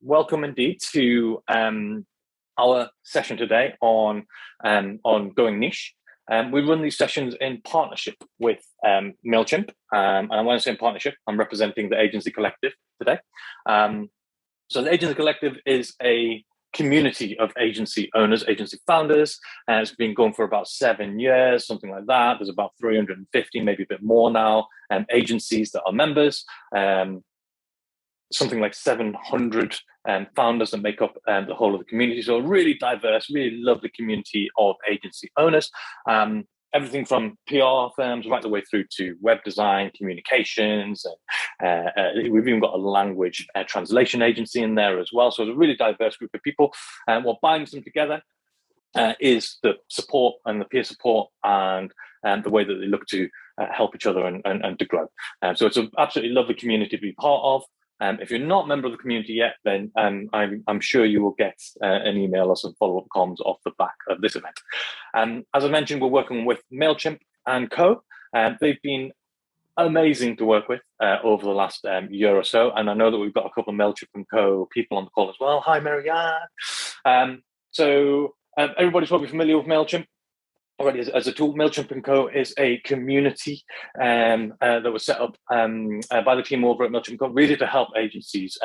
welcome indeed to our session today on going niche. We run these sessions in partnership with MailChimp, and when I say in partnership, I'm representing the Agency Collective today. So the Agency Collective is a community of agency owners, agency founders, and it's been going for about 7 years, something like that. There's about 350, maybe a bit more now, agencies that are members. Something like 700 founders that make up the whole of the community. So a really diverse, really lovely community of agency owners. Everything from PR firms right the way through to web design, communications. We've even got a language translation agency in there as well. So it's a really diverse group of people. What binds them together is the support and the peer support and the way that they look to help each other and to grow. So it's an absolutely lovely community to be part of. If you're not a member of the community yet, then I'm sure you will get an email or some follow-up comms off the back of this event. As I mentioned, we're working with MailChimp and Co. They've been amazing to work with over the last year or so. And I know that we've got a couple of MailChimp and Co. people on the call as well. Hi, Marianne. So everybody's probably familiar with MailChimp already as a tool. MailChimp & Co. is a community that was set up by the team over at MailChimp & Co. really to help agencies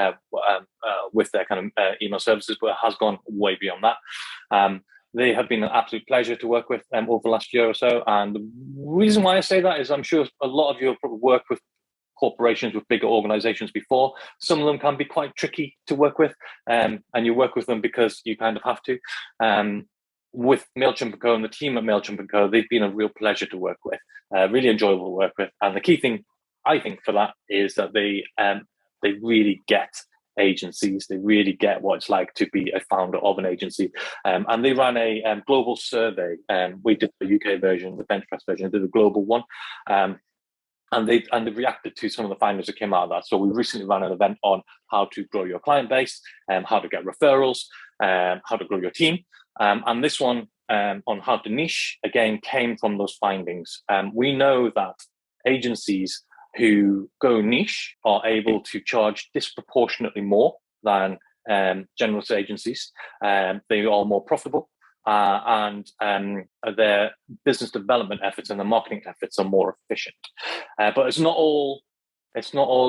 with their kind of email services, but it has gone way beyond that. They have been an absolute pleasure to work with over the last year or so. And the reason why I say that is I'm sure a lot of you have probably worked with corporations, with bigger organizations before. Some of them can be quite tricky to work with, and you work with them because you kind of have to. With MailChimp & Co. and the team at MailChimp & Co., they've been a real pleasure to work with, really enjoyable to work with. And the key thing, I think, for that is that they really get agencies. They really get what it's like to be a founder of an agency. And they ran a global survey. We did the UK version, the BenchPress version, did a global one. And they reacted to some of the findings that came out of that. So we recently ran an event on how to grow your client base, how to get referrals, how to grow your team. And this one on how to niche, again, came from those findings. We know that agencies who go niche are able to charge disproportionately more than generalist agencies. They are more profitable and their business development efforts and their marketing efforts are more efficient. But it's not all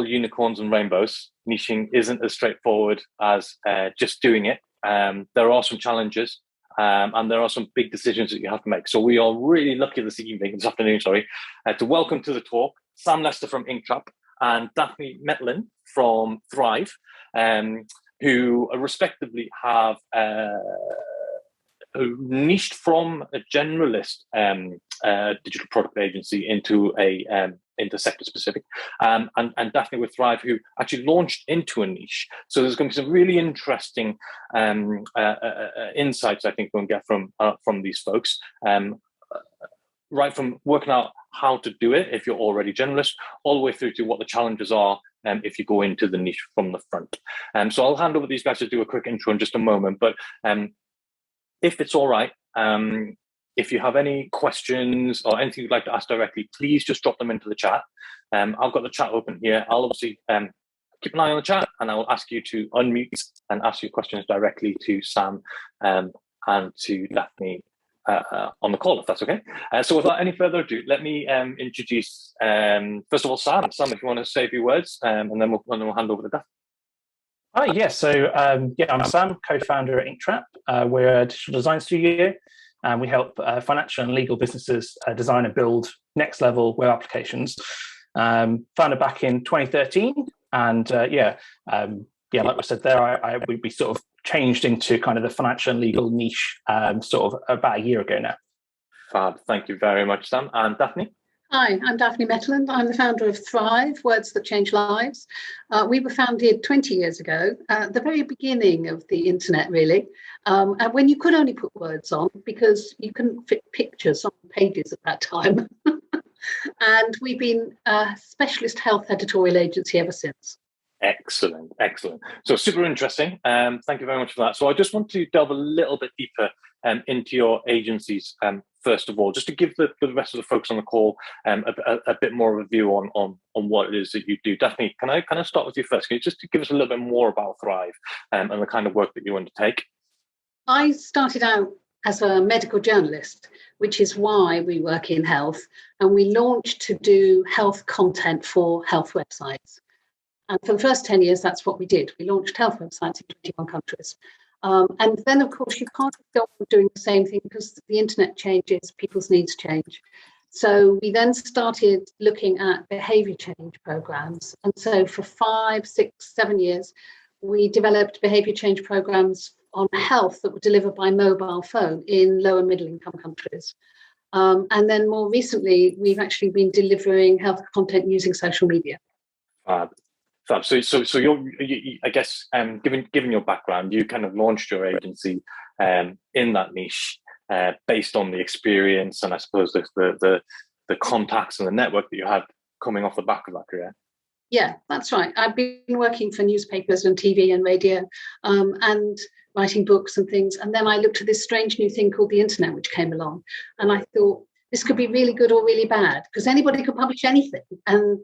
unicorns and rainbows. Niching isn't as straightforward as just doing it. There are some challenges. And there are some big decisions that you have to make. So we are really lucky this afternoon, to welcome to the talk Sam Lester from Inktrap and Daphne Metlin from Thrive, who respectively have niched from a generalist digital product agency into sector specific, and Daphne with Thrive, who actually launched into a niche. So there's going to be some really interesting insights I think we'll get from these folks, right from working out how to do it if you're already generalist, all the way through to what the challenges are if you go into the niche from the front. So I'll hand over these guys to do a quick intro in just a moment, but if it's all right, if you have any questions or anything you'd like to ask directly, please just drop them into the chat. I've got the chat open here. I'll obviously keep an eye on the chat, and I will ask you to unmute and ask your questions directly to Sam and to Daphne on the call, if that's okay. So without any further ado, let me introduce, first of all, Sam. Sam, if you want to say a few words, and then we'll hand over to Daphne. Hi, yes. So, I'm Sam, co-founder at Inktrap. We're a digital design studio, and we help financial and legal businesses design and build next-level web applications. Founded back in 2013, and like I said there, we sort of changed into kind of the financial and legal niche sort of about a year ago now. Fab. Thank you very much, Sam. And Daphne? Hi, I'm Daphne Metlin. I'm the founder of Thrive, Words That Change Lives. We were founded 20 years ago, at the very beginning of the internet, really, and when you could only put words on because you couldn't fit pictures on pages at that time. And we've been a specialist health editorial agency ever since. Excellent. So super interesting. Thank you very much for that. So I just want to delve a little bit deeper into your agency's first of all, just to give the rest of the folks on the call a bit more of a view on what it is that you do. Daphne, can I start with you first? Can you just give us a little bit more about Thrive and the kind of work that you undertake? I started out as a medical journalist, which is why we work in health, and we launched to do health content for health websites. And for the first 10 years, that's what we did. We launched health websites in 21 countries. And then, of course, you can't go on doing the same thing because the internet changes, people's needs change. So we then started looking at behaviour change programs. And so for 5, 6, 7 years, we developed behaviour change programs on health that were delivered by mobile phone in low and middle income countries. And then more recently, we've actually been delivering health content using social media. Fab. So I guess, given your background, you kind of launched your agency in that niche based on the experience and I suppose the contacts and the network that you had coming off the back of that career. Yeah, that's right. I've been working for newspapers and TV and radio and writing books and things. And then I looked at this strange new thing called the internet, which came along. And I thought, this could be really good or really bad because anybody could publish anything. And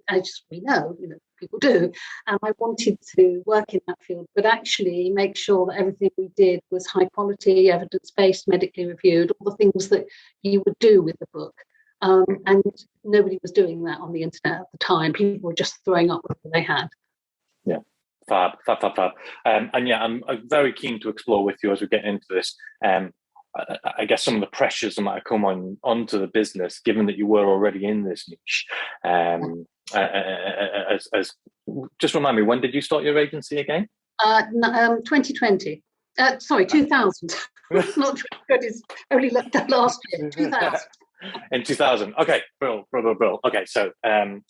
we know, people do. And I wanted to work in that field, but actually make sure that everything we did was high quality, evidence-based, medically reviewed, all the things that you would do with the book. And nobody was doing that on the internet at the time. People were just throwing up what they had. Yeah. Fab. And yeah, I'm very keen to explore with you as we get into this. I guess some of the pressures that might have come onto the business, given that you were already in this niche. Just remind me, when did you start your agency again? 2020. 2000. Not 2020. It's only last year. 2000. In 2000. Okay, bro. Okay, so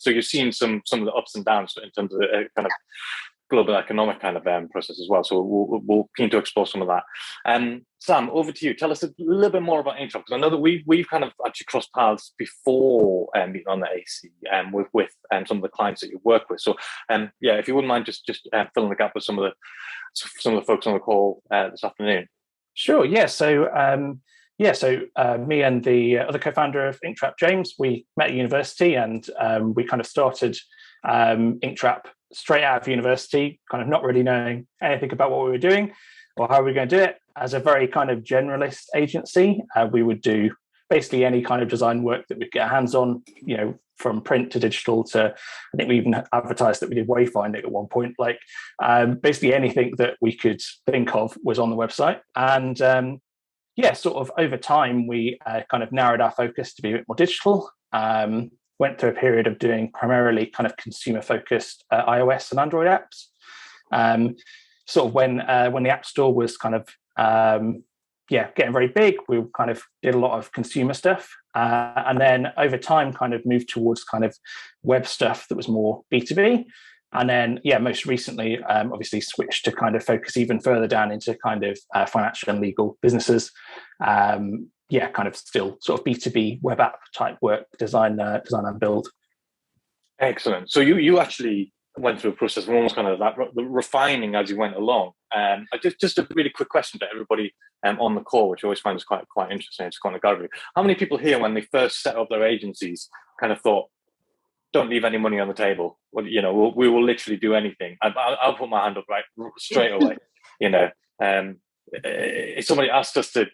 you've seen some of the ups and downs in terms of kind of global economic kind of process as well. So we'll keen to explore some of that. Sam, over to you. Tell us a little bit more about Inktrap, because I know that we've kind of actually crossed paths before being on the AC with some of the clients that you work with. So yeah, if you wouldn't mind just filling the gap with some of the folks on the call this afternoon. Sure. Yeah. So me and the other co-founder of Inktrap, James, we met at university, and we kind of started Inktrap straight out of university, kind of not really knowing anything about what we were doing or how we were going to do it. As a very kind of generalist agency, we would do basically any kind of design work that we'd get our hands on, from print to digital to, I think we even advertised that we did wayfinding at one point, like basically anything that we could think of was on the website. And sort of over time, we kind of narrowed our focus to be a bit more digital. Went through a period of doing primarily kind of consumer-focused iOS and Android apps. Sort of when the App Store was kind of getting very big, we kind of did a lot of consumer stuff, and then over time, kind of moved towards kind of web stuff that was more B2B. And then, most recently, obviously switched to kind of focus even further down into kind of financial and legal businesses. Kind of still sort of B2B web app type work, design and build. Excellent. So you actually went through a process of almost kind of that refining as you went along. Just a really quick question to everybody on the call, which I always find is quite interesting. It's kind of gallery. How many people here, when they first set up their agencies, kind of thought, don't leave any money on the table? Well, we will literally do anything. I'll put my hand up right straight away. If somebody asked us to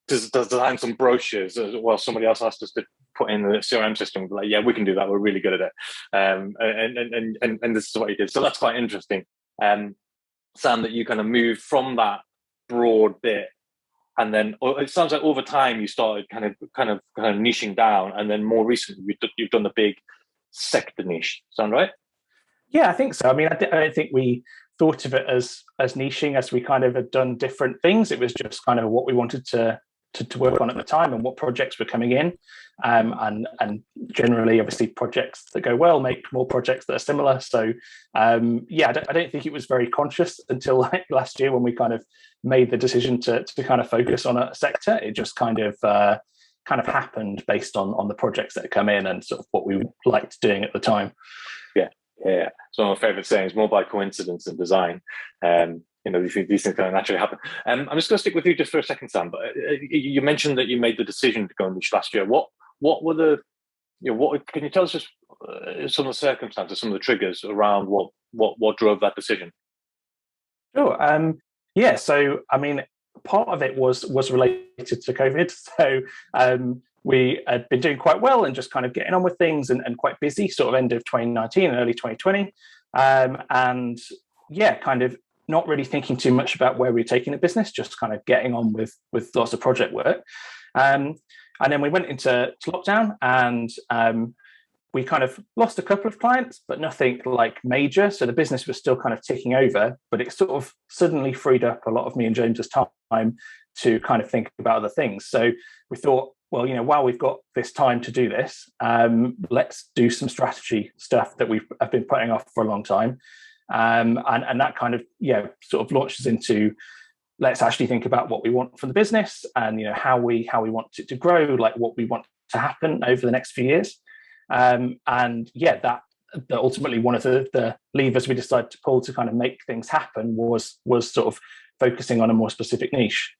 design some brochures, well, somebody else asked us to put in the CRM system, like, yeah, we can do that. We're really good at it. And this is what you did. So that's quite interesting. Sam, that you kind of moved from that broad bit, and then it sounds like over time you started kind of niching down, and then more recently you've done the big sector niche. Sound right? Yeah, I think so. I mean, I don't think we thought of it as niching, as we kind of had done different things. It was just kind of what we wanted to work on at the time and what projects were coming in. And generally, obviously, projects that go well make more projects that are similar. So, I don't think it was very conscious until like last year when we kind of made the decision to kind of focus on a sector. It just kind of happened based on the projects that come in and sort of what we liked doing at the time. Yeah. So my favorite saying is more by coincidence than design. these things kind of naturally happen. I'm just going to stick with you just for a second, Sam. But you mentioned that you made the decision to go and niche last year. What were the what can you tell us just some of the circumstances, some of the triggers around what drove that decision? Sure. Yeah. So, I mean, part of it was related to COVID. So, we had been doing quite well and just kind of getting on with things and quite busy, sort of end of 2019 and early 2020. And yeah, kind of not really thinking too much about where we were taking the business, just kind of getting on with lots of project work. And then we went into lockdown, and we kind of lost a couple of clients, but nothing like major. So the business was still kind of ticking over, but it sort of suddenly freed up a lot of me and James's time to kind of think about other things. So we thought, well, while we've got this time to do this, let's do some strategy stuff that have been putting off for a long time. And that kind of, sort of launches into, let's actually think about what we want from the business and, how we want it to grow, like what we want to happen over the next few years. That ultimately one of the levers we decided to pull to kind of make things happen was sort of focusing on a more specific niche.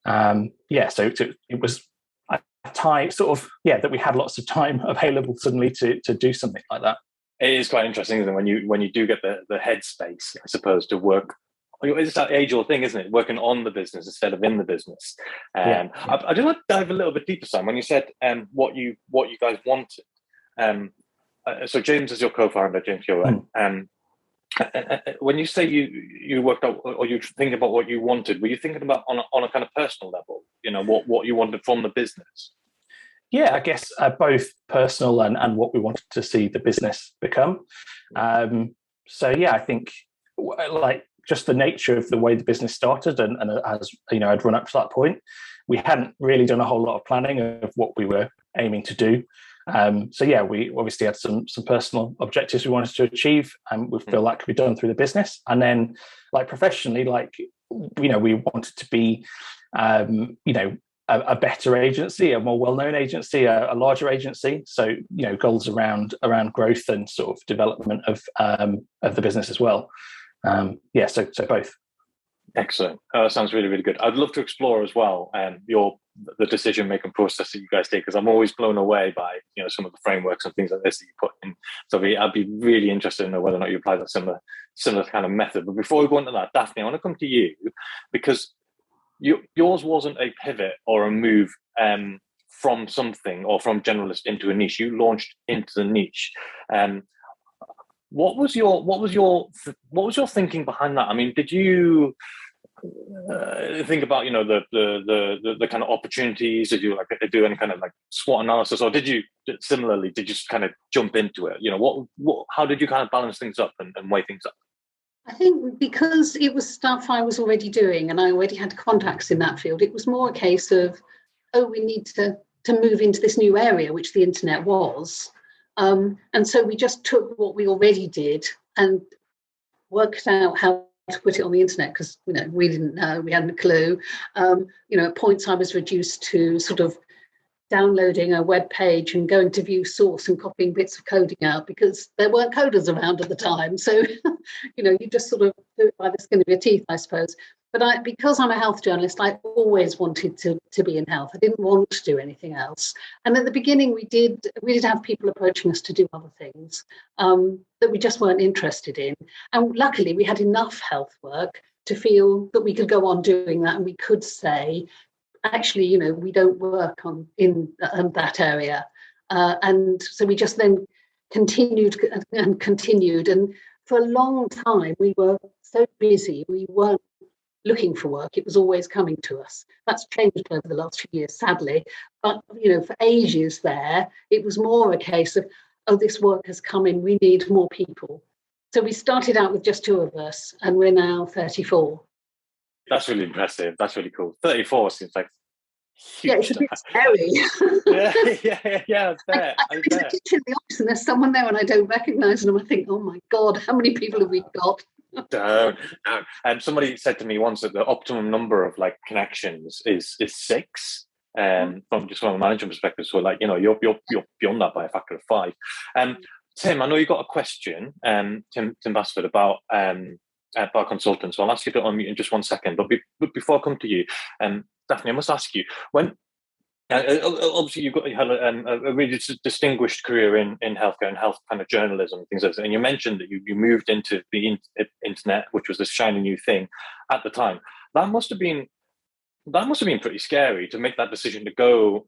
So it was a time sort of, that we had lots of time available suddenly to do something like that. It is quite interesting, isn't it, when you do get the headspace, I suppose, to work. It's that age-old thing, isn't it? Working on the business instead of in the business. I just want to dive a little bit deeper, Sam. When you said what you guys wanted, so James is your co-founder, James Yoren. When you say you worked out or you think about what you wanted, were you thinking about on a kind of personal level? What you wanted from the business? Yeah, I guess both personal and what we wanted to see the business become. I think like just the nature of the way the business started and as I'd run up to that point, we hadn't really done a whole lot of planning of what we were aiming to do. We obviously had some personal objectives we wanted to achieve, and we feel like could be done through the business. And then, like professionally, we wanted to be, a better agency, a more well-known agency, a larger agency. So, goals around growth and sort of development of the business as well. So both. Excellent. Sounds really, really good. I'd love to explore as well the decision-making process that you guys take, because I'm always blown away by some of the frameworks and things like this that you put in. So I'd be really interested to know whether or not you apply that similar kind of method. But before we go into that, Daphne, I want to come to you because yours wasn't a pivot or a move from something or from generalist into a niche. You launched into the niche. What was your thinking behind that? I mean, did you think about the kind of opportunities? Did you do any kind of SWOT analysis, or did you just kind of jump into it? How did you kind of balance things up and weigh things up? I think because it was stuff I was already doing and I already had contacts in that field, it was more a case of, we need to move into this new area, which the internet was. And so we just took what we already did and worked out how to put it on the internet, because we didn't know, we hadn't a clue. At points I was reduced to sort of downloading a web page and going to view source and copying bits of coding out, because there weren't coders around at the time. So, you just sort of do it by the skin of your teeth, I suppose. But because I'm a health journalist, I always wanted to be in health. I didn't want to do anything else. And at the beginning, we did have people approaching us to do other things that we just weren't interested in. And luckily, we had enough health work to feel that we could go on doing that, and we could say, actually, we don't work in that area. And so we just then continued. And for a long time, we were so busy, we weren't looking for work. It was always coming to us. That's changed over the last few years, sadly. But, for ages there, it was more a case of, this work has come in, we need more people. So we started out with just 2 of us, and we're now 34. That's really impressive. That's really cool. 34 seems like huge. Yeah, it's a bit scary. yeah. I go into the kitchen in the office and there's someone there and I don't recognise them. I think, oh my God, how many people have we got? Don't. Somebody said to me once that the optimum number of connections is 6. From a management perspective, so you're beyond that by a factor of 5. Tim, I know you got a question, Tim Basford, about our consultant. So I'll ask you to unmute in just 1 second. But before I come to you, Daphne, I must ask you, when obviously you had a really distinguished career in healthcare and health kind of journalism and things like that, and you mentioned that you moved into the internet, which was this shiny new thing at the time. That must have been pretty scary to make that decision to go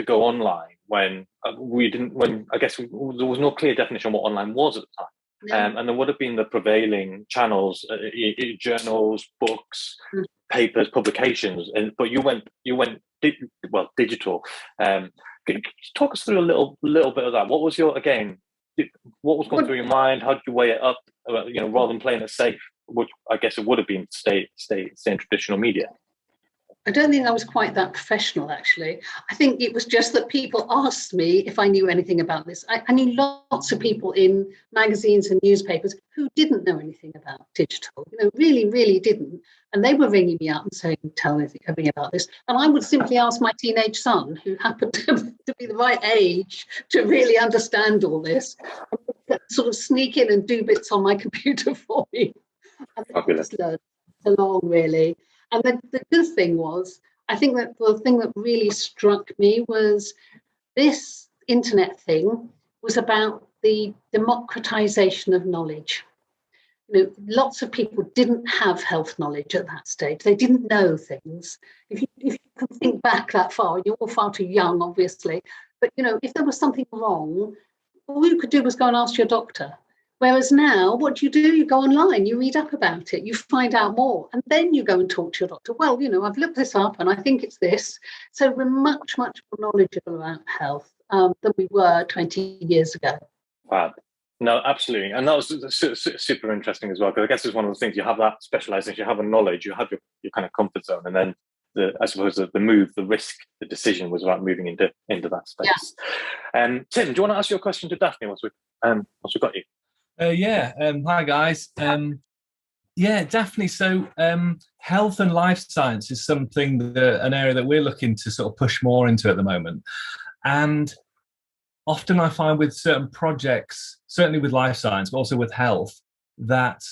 online when I guess there was no clear definition of what online was at the time. And there would have been the prevailing channels, journals, books, papers, publications, but you went digital. Can you talk us through a little bit of that? What was what was going through your mind? How did you weigh it up? Rather than playing it safe, which I guess it would have been stay in traditional media. I don't think I was quite that professional, actually. I think it was just that people asked me if I knew anything about this. I knew lots of people in magazines and newspapers who didn't know anything about digital, really, really didn't. And they were ringing me up and saying, tell me about this. And I would simply ask my teenage son, who happened to be the right age to really understand all this, sort of sneak in and do bits on my computer for me. And I just learned along, really. And the good thing was, I think that the thing that really struck me was this internet thing was about the democratization of knowledge. Lots of people didn't have health knowledge at that stage. They didn't know things. If you can think back that far, you're all far too young, obviously. But, if there was something wrong, all you could do was go and ask your doctor. Whereas now, what do? You go online, you read up about it, you find out more, and then you go and talk to your doctor. Well, I've looked this up and I think it's this. So we're much, much more knowledgeable about health than we were 20 years ago. Wow. No, absolutely. And that was super interesting as well, because I guess it's one of the things, you have that specialization, you have a knowledge, you have your kind of comfort zone, and then I suppose the move, the risk, the decision was about moving into that space. Yeah. Tim, do you want to ask your question to Daphne once we've got you? Hi guys. Daphne, so health and life science is an area that we're looking to sort of push more into at the moment. And often I find with certain projects, certainly with life science, but also with health, that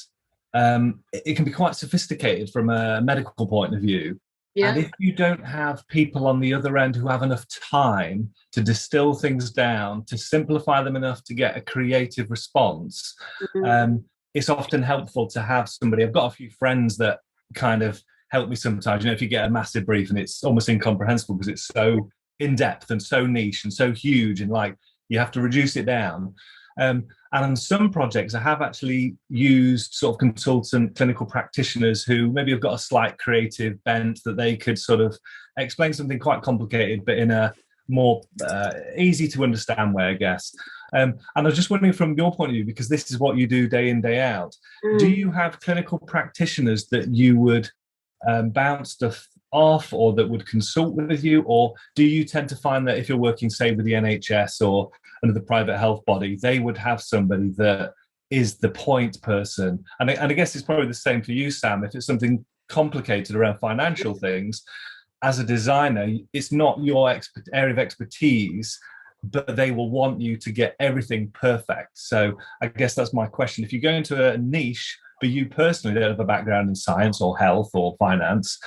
it can be quite sophisticated from a medical point of view. Yeah. And if you don't have people on the other end who have enough time to distill things down, to simplify them enough to get a creative response, it's often helpful to have somebody. I've got a few friends that kind of help me sometimes. If you get a massive brief and it's almost incomprehensible because it's so in-depth and so niche and so huge, and you have to reduce it down. And on some projects, I have actually used sort of consultant clinical practitioners who maybe have got a slight creative bent that they could sort of explain something quite complicated, but in a more easy to understand way, I guess. And I was just wondering from your point of view, because this is what you do day in, day out, do you have clinical practitioners that you would bounce stuff off or that would consult with you? Or do you tend to find that if you're working, say, with the NHS or another private health body, they would have somebody that is the point person? And I guess it's probably the same for you, Sam. If it's something complicated around financial things, as a designer, it's not your area of expertise, but they will want you to get everything perfect. So I guess that's my question. If you go into a niche, but you personally don't have a background in science or health or finance,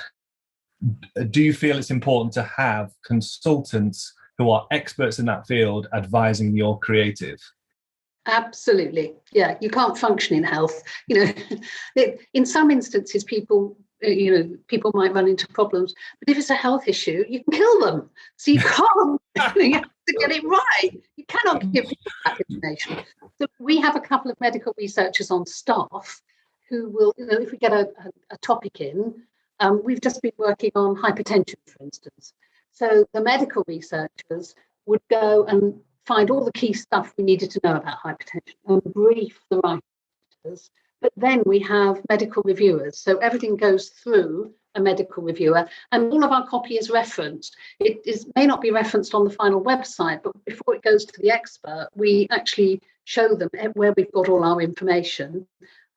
do you feel it's important to have consultants who are experts in that field advising your creative? Absolutely. Yeah, you can't function in health. In some instances, people might run into problems, but if it's a health issue, you can kill them. So you can't, you have to get it right. You cannot give people that information. So we have a couple of medical researchers on staff who will, if we get a topic in, we've just been working on hypertension, for instance. So the medical researchers would go and find all the key stuff we needed to know about hypertension and brief the writers. But then we have medical reviewers. So everything goes through a medical reviewer, and all of our copy is referenced. It may not be referenced on the final website, but before it goes to the expert, we actually show them where we've got all our information.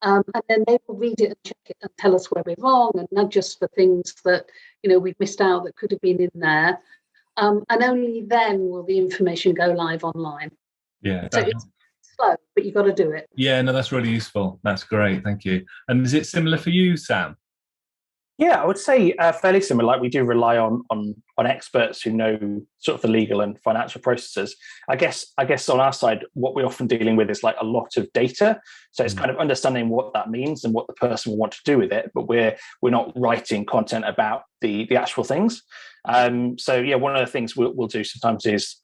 And then they will read it and check it and tell us where we're wrong and nudge us for things that, we've missed out that could have been in there. And only then will the information go live online. Yeah. So it's slow, but you've got to do it. Yeah, no, that's really useful. That's great. Thank you. And is it similar for you, Sam? Yeah, I would say fairly similar. Like we do rely on experts who know sort of the legal and financial processes. I guess on our side, what we're often dealing with is like a lot of data. So it's kind of understanding what that means and what the person will want to do with it. But we're not writing content about the actual things. So yeah, one of the things we'll do sometimes is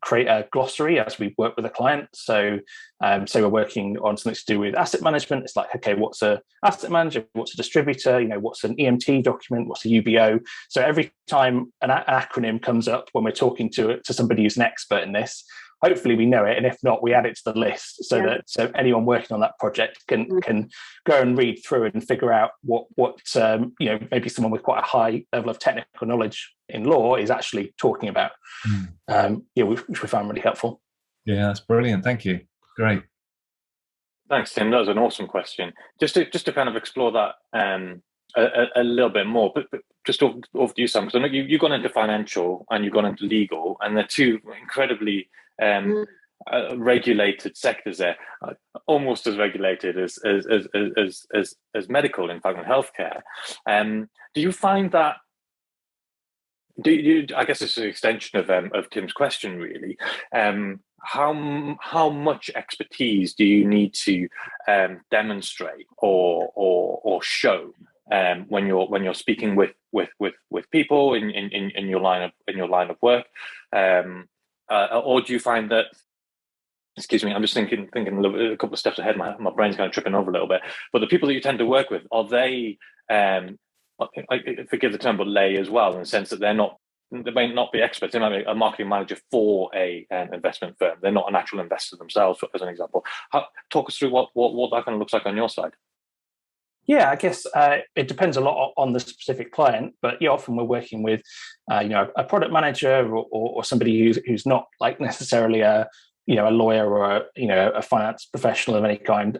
create a glossary as we work with a client. So we're working on something to do with asset management. It's like, okay, what's a asset manager? What's a distributor? What's an EMT document? What's a UBO? So every time an acronym comes up when we're talking to somebody who's an expert in this, hopefully we know it, and if not, we add it to the list so anyone working on that project can go and read through it and figure out what maybe someone with quite a high level of technical knowledge in law is actually talking about. Which we found really helpful. Yeah, that's brilliant. Thank you. Great. Thanks, Tim. That was an awesome question. Just to kind of explore that a little bit more, but just over to you, Sam, because I know you've gone into financial and you've gone into legal, and they're two incredibly regulated sectors there, almost as regulated as medical, in fact, and healthcare. Do you find that? I guess it's an extension of Tim's question, really. How much expertise do you need to demonstrate or show when you're speaking with people in your line of work, or do you find that? Excuse me, I'm just thinking a couple of steps ahead. My brain's kind of tripping over a little bit. But the people that you tend to work with, are they? Forgive the term, but lay as well, in the sense that they may not be experts. They might be a marketing manager for an investment firm. They're not an actual investor themselves, as an example. Talk us through what that kind of looks like on your side. Yeah, I guess it depends a lot on the specific client, but often we're working with, a product manager or somebody who's not like necessarily a lawyer or a finance professional of any kind.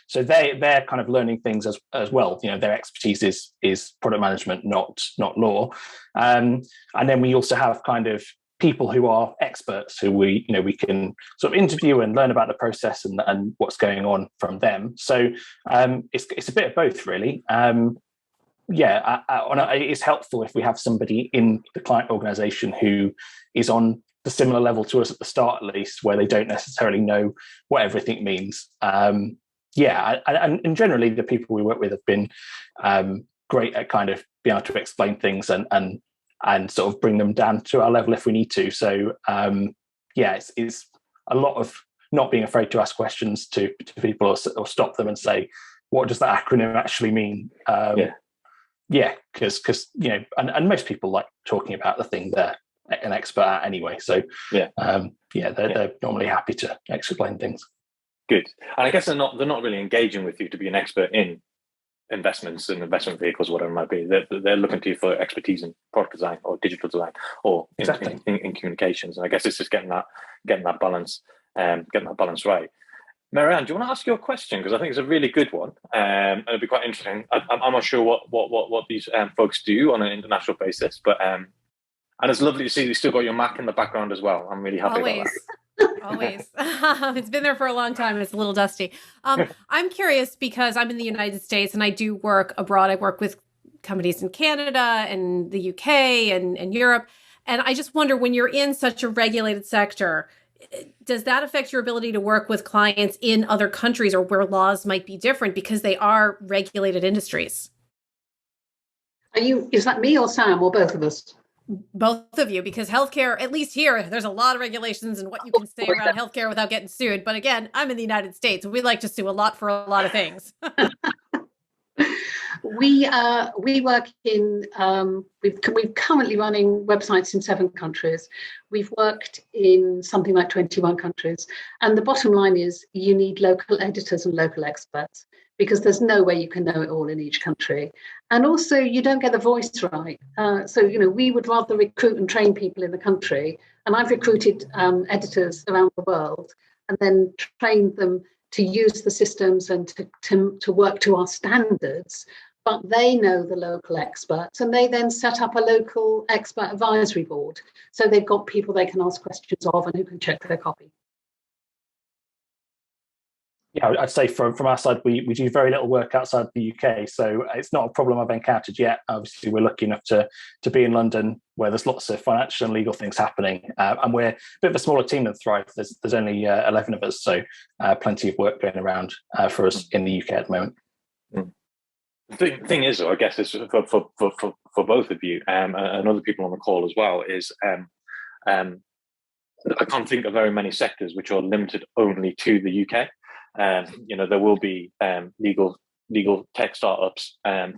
So they're kind of learning things as well. Their expertise is product management, not law. And then we also have kind of people who are experts who we can sort of interview and learn about the process and what's going on from them. So it's a bit of both, really. It's helpful if we have somebody in the client organization who is on the similar level to us at the start, at least, where they don't necessarily know what everything means. And generally the people we work with have been great at kind of being able to explain things and sort of bring them down to our level if we need to. So it's a lot of not being afraid to ask questions to people or stop them and say, what does that acronym actually mean? Because and most people like talking about the thing they're an expert at anyway. So they're normally happy to explain things. Good. And I guess they're not really engaging with you to be an expert in investments and investment vehicles, whatever it might be. They're looking to you for expertise in product design or digital design or in communications. And I guess it's just getting that balance right. Marianne, do you want to ask your question? Because I think it's a really good one, and it'd be quite interesting. I'm not sure what these folks do on an international basis, but and it's lovely to see you still got your Mac in the background as well. I'm really happy about that. Always. It's been there for a long time. It's a little dusty. I'm curious because I'm in the United States and I do work abroad. I work with companies in Canada and the UK and Europe. And I just wonder, when you're in such a regulated sector, does that affect your ability to work with clients in other countries or where laws might be different because they are regulated industries? Is that me or Sam or both of us? Both of you, because healthcare, at least here, there's a lot of regulations and what you can say around healthcare without getting sued. But again, I'm in the United States. We like to sue a lot for a lot of things. We work in, we're currently running websites in 7 countries. We've worked in something like 21 countries. And the bottom line is you need local editors and local experts, because there's no way you can know it all in each country. And also you don't get the voice right. So we would rather recruit and train people in the country. And I've recruited editors around the world and then trained them to use the systems and to work to our standards. But they know the local experts, and they then set up a local expert advisory board. So they've got people they can ask questions of and who can check their copy. Yeah, I'd say from our side, we do very little work outside the UK, so it's not a problem I've encountered yet. Obviously, we're lucky enough to be in London, where there's lots of financial and legal things happening, and we're a bit of a smaller team than Thrive. There's only 11 of us, so plenty of work going around for us in the UK at the moment. The thing is, though, I guess, is for both of you and other people on the call as well, is I can't think of very many sectors which are limited only to the UK. There will be legal tech startups and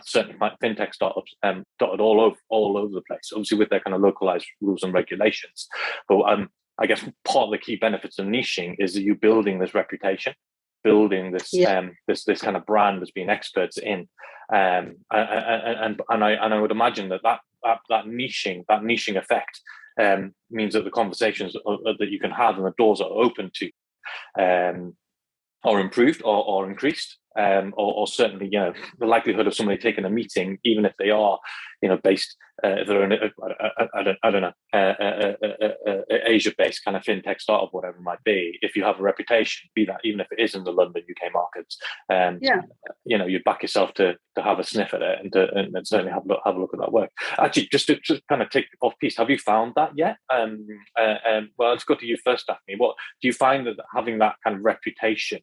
certainly fintech startups dotted all over the place, obviously with their kind of localized rules and regulations. But I guess part of the key benefits of niching is that you're building this reputation, building this this kind of brand as being experts in, and I would imagine that niching effect means that the conversations that you can have and the doors are open to are improved or increased, or certainly, the likelihood of somebody taking a meeting, even if they are, based, if they're in, I don't know, Asia-based kind of fintech startup, whatever it might be. If you have a reputation, be that even if it is in the London, UK markets, you back yourself to have a sniff at it and certainly have a look at that work. Actually, just to kind of take off piece, have you found that yet? Well, let's go to you first, Daphne. What do you find that having that kind of reputation?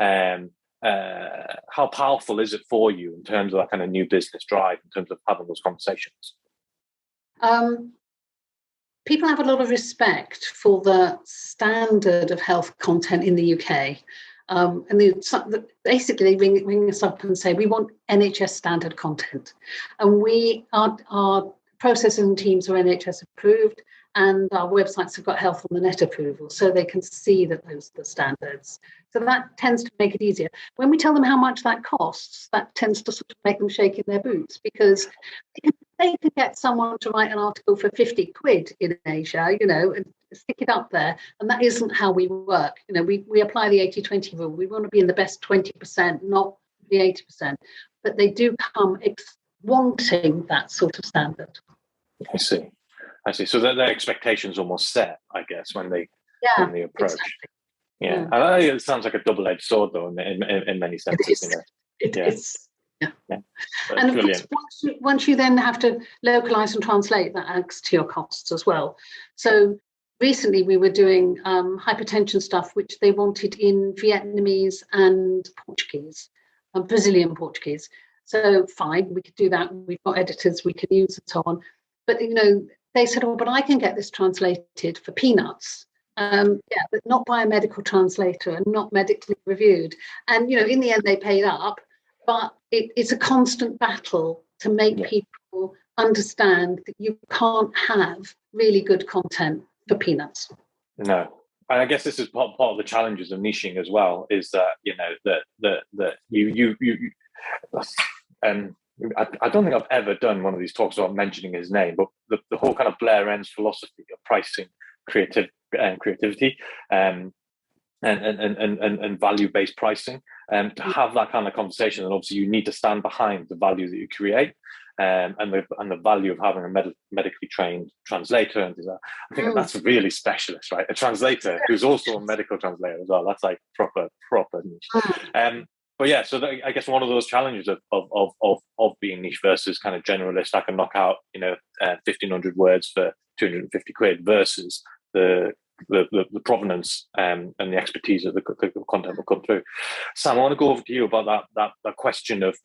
How powerful is it for you in terms of that kind of new business drive, in terms of having those conversations? People have a lot of respect for the standard of health content in the UK. And basically they ring us up and say, we want NHS standard content. And our processes and teams are NHS approved, and our websites have got Health on the Net approval, so they can see that those are the standards. So that tends to make it easier. When we tell them how much that costs, that tends to sort of make them shake in their boots, because they could get someone to write an article for 50 quid in Asia, and stick it up there. And that isn't how we work. We apply the 80-20 rule. We want to be in the best 20%, not the 80%. But they do come wanting that sort of standard. I see. So their expectations almost set, I guess, when they approach. Exactly. Yeah. And it sounds like a double-edged sword, though, in many senses. It is. Yeah. And of course, once you then have to localize and translate, that adds to your costs as well. So recently we were doing hypertension stuff, which they wanted in Vietnamese and Portuguese, Brazilian Portuguese. So fine, we could do that. We've got editors we can use and so on. But, they said, but I can get this translated for peanuts. But not by a medical translator and not medically reviewed. And, in the end, they paid up. But it's a constant battle to make people understand that you can't have really good content for peanuts. No. And I guess this is part of the challenges of niching as well, is that, that you I don't think I've ever done one of these talks without mentioning his name, but the whole kind of Blair Enns philosophy of pricing, creativity, and value-based pricing, to have that kind of conversation, and obviously you need to stand behind the value that you create, and the value of having a medically trained translator and things like that. I think that's really specialist, right? A translator who's also a medical translator as well. That's like proper niche. But yeah, so I guess one of those challenges of being niche versus kind of generalist, I can knock out 1,500 words for 250 quid versus the provenance and the expertise of the content will come through. Sam, I want to go over to you about that question of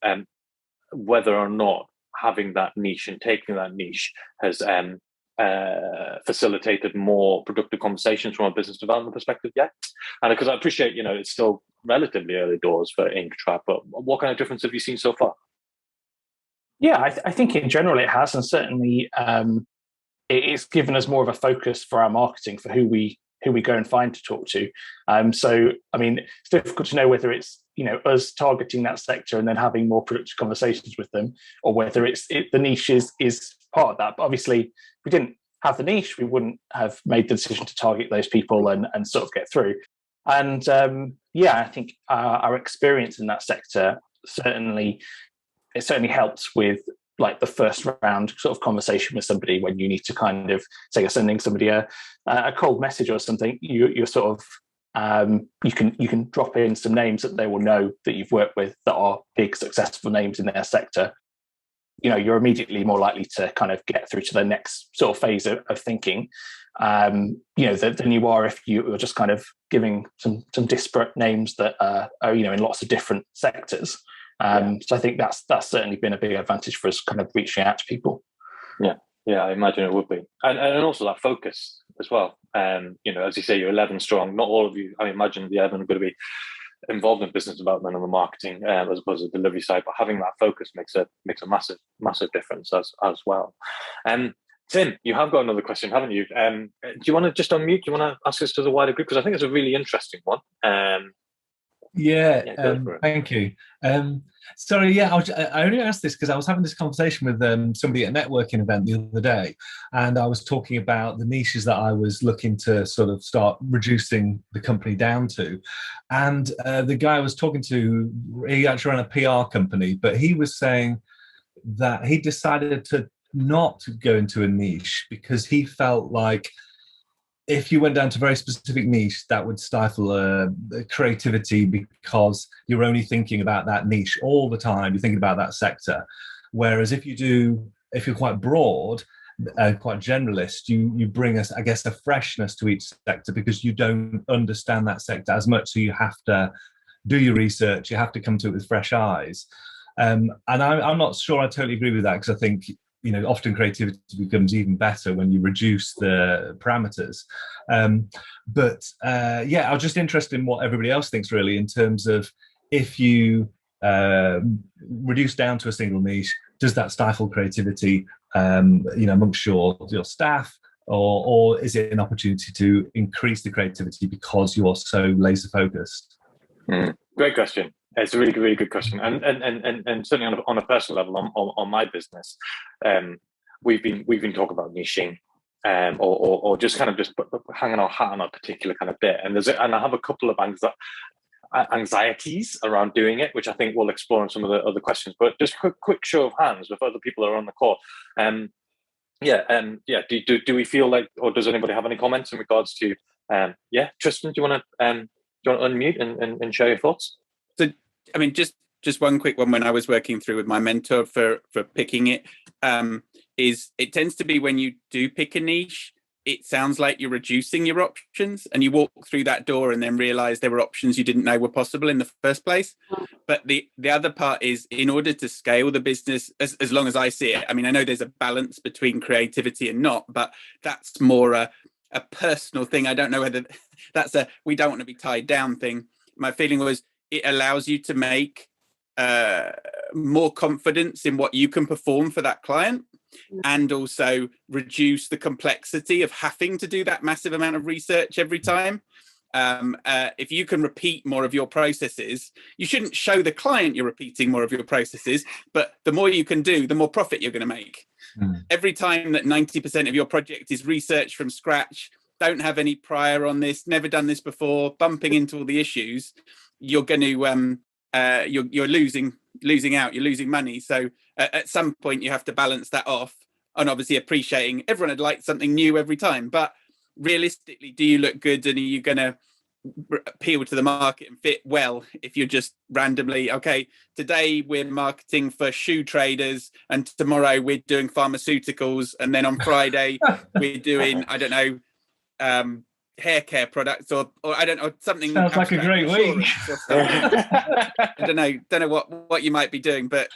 whether or not having that niche and taking that niche has facilitated more productive conversations from a business development perspective yet? And because I appreciate, it's still relatively early doors for Inktrap, but what kind of difference have you seen so far? Yeah, I think in general it has, and certainly it's given us more of a focus for our marketing for who we go and find to talk to. So, I mean, it's difficult to know whether it's us targeting that sector and then having more productive conversations with them, or whether the niche is part of that. But obviously, if we didn't have the niche, we wouldn't have made the decision to target those people and sort of get through. And I think our experience in that sector certainly helps with like the first round sort of conversation with somebody, when you need to kind of say you're sending somebody a cold message or something. You're sort of you can drop in some names that they will know that you've worked with that are big successful names in their sector. You're immediately more likely to kind of get through to the next sort of phase of thinking, than you are if you're just kind of giving some disparate names that are in lots of different sectors. So I think that's certainly been a big advantage for us, kind of reaching out to people. Yeah, I imagine it would be, and also that focus as well. As you say, you're 11 strong. Not all of you, I imagine, the 11 are going to be involved in business development and the marketing as opposed to the delivery side, but having that focus makes a massive difference as well. Tim, you have got another question, haven't you? Do you want to just unmute? Do you want to ask us to the wider group, because I think it's a really interesting one. Thank you. Sorry, I only asked this because I was having this conversation with somebody at a networking event the other day, and I was talking about the niches that I was looking to sort of start reducing the company down to. And the guy I was talking to, he actually ran a PR company, but he was saying that he decided to not go into a niche because he felt like if you went down to a very specific niche, that would stifle creativity because you're only thinking about that niche all the time. You're thinking about that sector. Whereas if you're quite broad, quite generalist, you bring us, I guess, a freshness to each sector because you don't understand that sector as much. So you have to do your research. You have to come to it with fresh eyes. And I'm not sure I totally agree with that, because I think often creativity becomes even better when you reduce the parameters. But I was just interested in what everybody else thinks, really, in terms of if you reduce down to a single niche, does that stifle creativity, amongst your staff, or is it an opportunity to increase the creativity because you're so laser focused? Great question. It's a really, really good question, and certainly on a personal level, on my business, we've been talking about niching, or just kind of just hanging our hat on a particular kind of bit, and I have a couple of anxieties around doing it, which I think we'll explore in some of the other questions. But just quick show of hands with other people that are on the call. Do we feel like, or does anybody have any comments in regards to? Tristan, do you want to unmute and share your thoughts? So, I mean, just one quick one. When I was working through with my mentor for picking it, is it tends to be when you do pick a niche, it sounds like you're reducing your options, and you walk through that door and then realize there were options you didn't know were possible in the first place. But the other part is, in order to scale the business, as long as I see it, I mean, I know there's a balance between creativity and not, but that's more a personal thing. I don't know whether that's we don't want to be tied down thing. My feeling was it allows you to make more confidence in what you can perform for that client, and also reduce the complexity of having to do that massive amount of research every time. If you can repeat more of your processes, you shouldn't show the client you're repeating more of your processes, but the more you can do, the more profit you're going to make. Every time that 90% of your project is research from scratch, don't have any prior on this, never done this before, bumping into all the issues, you're going to you're losing out, you're losing money. So at some point you have to balance that off, and obviously appreciating everyone would like something new every time, but realistically, do you look good, and are you going to appeal to the market and fit well if you're just randomly, okay, today we're marketing for shoe traders and tomorrow we're doing pharmaceuticals, and then on Friday we're doing, I don't know, hair care products, or I don't know, something. Sounds like a great week. I don't know what you might be doing, but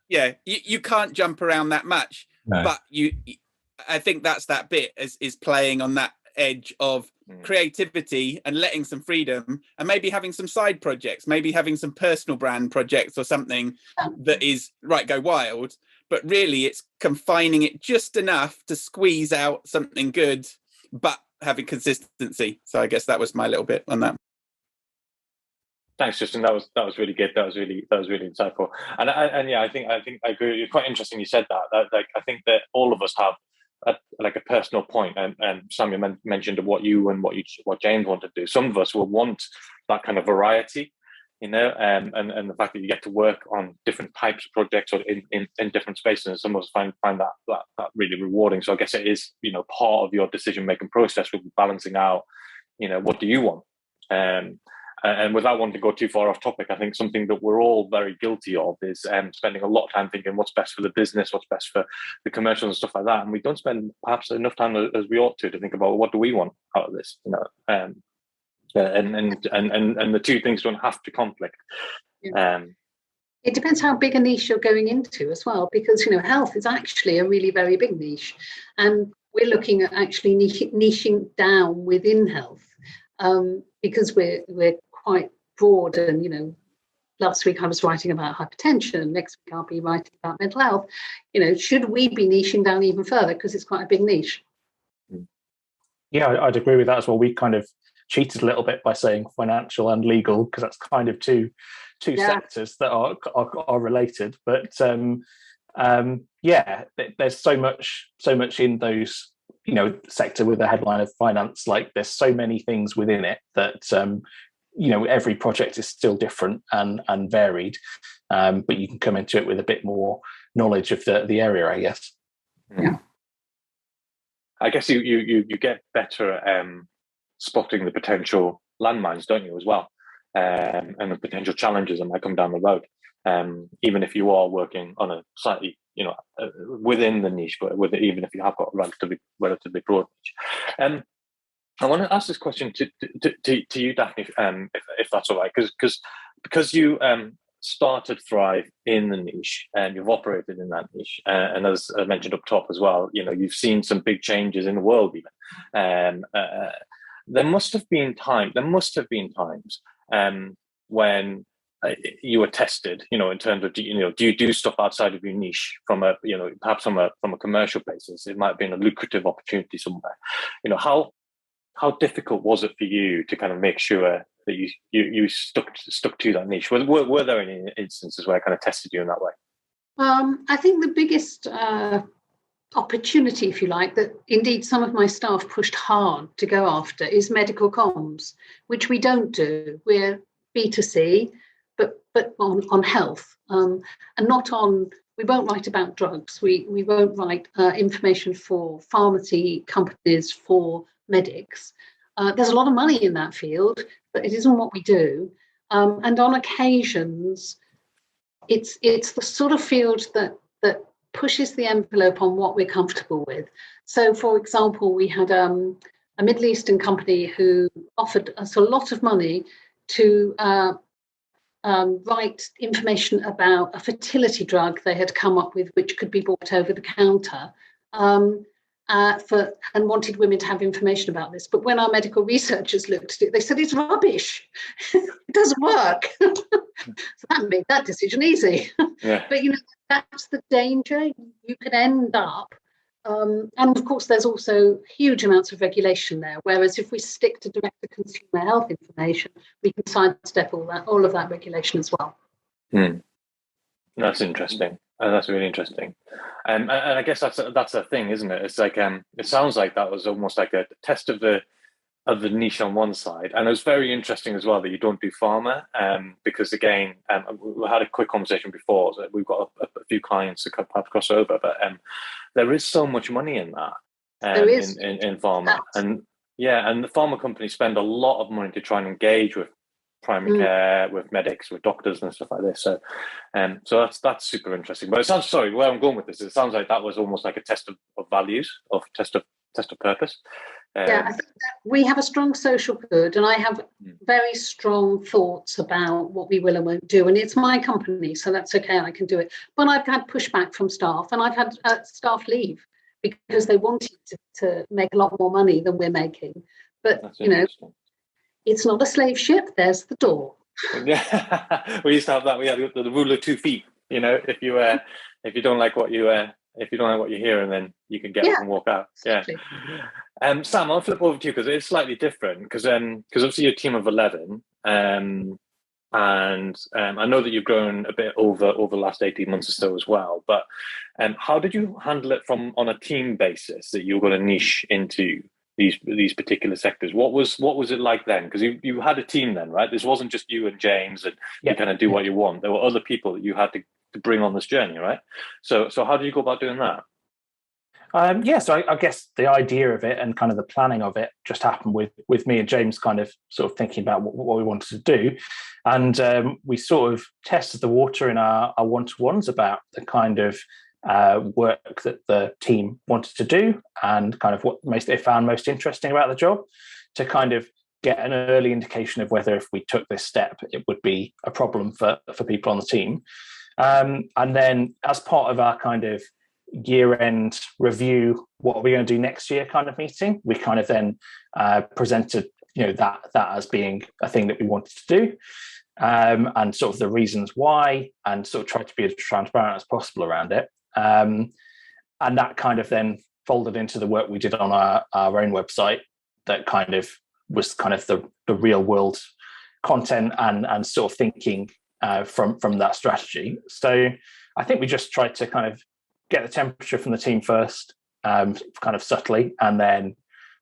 yeah, you can't jump around that much. No. But I think that's that bit is playing on that edge of creativity and letting some freedom, and maybe having some side projects, maybe having some personal brand projects or something that is go wild, but really it's confining it just enough to squeeze out something good, but having consistency. So I guess that was my little bit on that. Thanks, Justin. That was really good. That was really insightful. And I think I agree. It's quite interesting you said that. Like, I think that all of us have a personal point, and Samuel mentioned what James wanted to do. Some of us will want that kind of variety, and the fact that you get to work on different types of projects or in different spaces, and some of us find that really rewarding. So I guess it is part of your decision making process will be balancing out, what do you want, And without wanting to go too far off topic, I think something that we're all very guilty of is spending a lot of time thinking what's best for the business, what's best for the commercials and stuff like that. And we don't spend perhaps enough time as we ought to think about what do we want out of this, and the two things don't have to conflict. Yeah. It depends how big a niche you're going into as well, because health is actually a really very big niche, and we're looking at actually niching down within health, because we're quite broad. And last week I was writing about hypertension. Next week I'll be writing about mental health. Should we be niching down even further because it's quite a big niche? Yeah, I'd agree with that as well. We kind of cheated a little bit by saying financial and legal, because that's kind of two sectors that are related. But there's so much in those sector with the headline of finance. Like, there's so many things within it that every project is still different and varied, but you can come into it with a bit more knowledge of the area, I guess. Yeah, I guess you get better at spotting the potential landmines, don't you, as well, and the potential challenges that might come down the road, even if you are working on a slightly within the niche, but even if you have got a relatively broad niche. I want to ask this question to you, Daphne, if that's all right, because you started Thrive in the niche and you've operated in that niche, and as I mentioned up top as well, you've seen some big changes in the world even. There must have been times when you were tested, in terms of do you do stuff outside of your niche from a perhaps from a commercial basis? It might have been a lucrative opportunity somewhere. How difficult was it for you to kind of make sure that you stuck to that niche? Were there any instances where I kind of tested you in that way? I think the biggest opportunity, if you like, that indeed some of my staff pushed hard to go after is medical comms, which we don't do. We're B2C, but on health, and not on. We won't write about drugs. We won't write information for pharmacy companies for medics. There's a lot of money in that field, but it isn't what we do. And on occasions, it's the sort of field that pushes the envelope on what we're comfortable with. So, for example, we had a Middle Eastern company who offered us a lot of money to write information about a fertility drug they had come up with, which could be bought over the counter, and wanted women to have information about this. But when our medical researchers looked at it, they said it's rubbish. It doesn't work. So that made that decision easy. Yeah. But that's the danger. You could end up, and of course, there's also huge amounts of regulation there. Whereas if we stick to direct-to-consumer health information, we can sidestep all of that regulation as well. That's interesting. That's really interesting. And I guess that's a thing, isn't it? It's like it sounds like that was almost like a test of the niche on one side, and it was very interesting as well that you don't do pharma, because again, we had a quick conversation before. So we've got a few clients that perhaps cross over, but there is so much money in that. There is in pharma, and the pharma companies spend a lot of money to try and engage with primary care, with medics, with doctors and stuff like this. So that's super interesting. But it sounds, sorry, where I'm going with this, it sounds like that was almost like a test of values, of test of purpose. I think that we have a strong social good, and I have very strong thoughts about what we will and won't do. And it's my company, so that's okay, I can do it. But I've had pushback from staff, and I've had staff leave because they wanted to make a lot more money than we're making. But, it's not a slave ship, there's the door. Yeah, we used to have that. We had the rule of 2 feet. If you don't like what you hear, and then you can get up and walk out. Exactly. Yeah. Sam, I'll flip over to you because it's slightly different. Because obviously you're a team of 11, and I know that you've grown a bit over the last 18 months or so as well. But how did you handle it on a team basis that you're going to niche into these particular sectors? What was it like then? Because you had a team then, right? This wasn't just you and James and you kind of do what you want. There were other people that you had to bring on this journey, right? So how did you go about doing that? So I guess the idea of it and kind of the planning of it just happened with me and James kind of sort of thinking about what we wanted to do. And we sort of tested the water in our one-to-ones about the kind of work that the team wanted to do and kind of what they found most interesting about the job, to kind of get an early indication of whether if we took this step, it would be a problem for people on the team. And then as part of our kind of year-end review, what are we going to do next year kind of meeting, we kind of then presented that as being a thing that we wanted to do, and sort of the reasons why, and sort of tried to be as transparent as possible around it, and that kind of then folded into the work we did on our own website that kind of was kind of the real world content and sort of thinking from that strategy. So I think we just tried to kind of get the temperature from the team first, kind of subtly, and then